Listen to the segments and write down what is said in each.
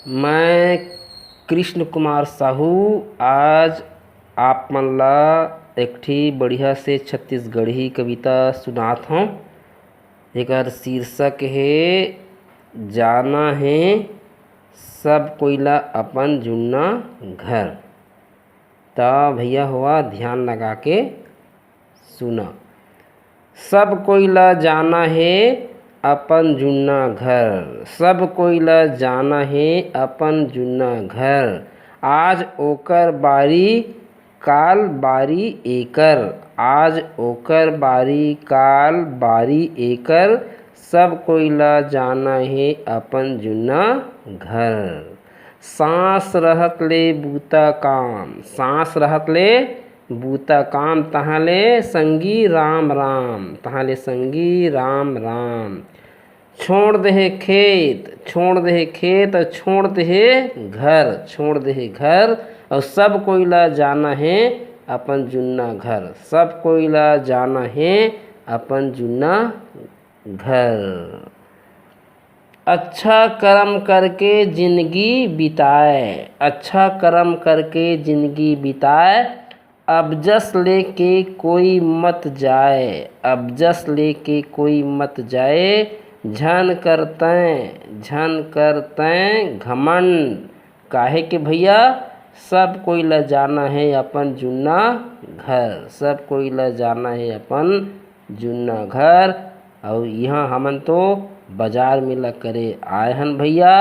मैं कृष्ण कुमार साहू आज आप मन ला एक ठी बढ़िया से छत्तीसगढ़ी कविता सुनात हूँ। एकर शीर्षक है जाना है सब कोइला अपन जुन्ना घर। ता भैया हुआ ध्यान लगा के सुना। सब कोइला जाना है अपन जुन्ना घर, सब कोइला जाना है अपन जुन्ना घर। आज ओकर बारी काल बारी एकर, आज ओकर बारी काल बारी एकर। सब कोइला जाना है अपन जुन्ना घर। सांस रहत ले बूता काम, सांस रहत ले बूता काम। तहाले संगी राम राम, तहाले संगी राम राम। छोड़ दे खेत, छोड़ दे खेत और छोड़ दे घर, छोड़ दे घर। और सब कोइला जाना है अपन जुन्ना घर, सब कोइला जाना है अपन जुन्ना घर। अच्छा कर्म करके जिंदगी बिताए, अच्छा कर्म करके जिंदगी बिताए। अब जस लेके कोई मत जाए, अब जस लेके कोई मत जाए। झन करतें घमंड, काहे के भैया सब कोइला जाना है अपन जुन्ना घर, सब कोइला जाना है अपन जुन्ना घर। और यहाँ हमन तो बाजार मेला करे आए हन भैया।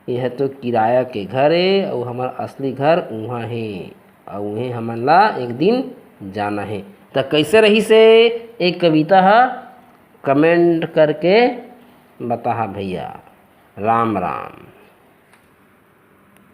यह तो किराया के घर है और हमार असली घर वहाँ है और वहीं हमन ला एक दिन जाना है। तो कैसे रही से एक कविता है कमेंट करके बता भैया। राम राम।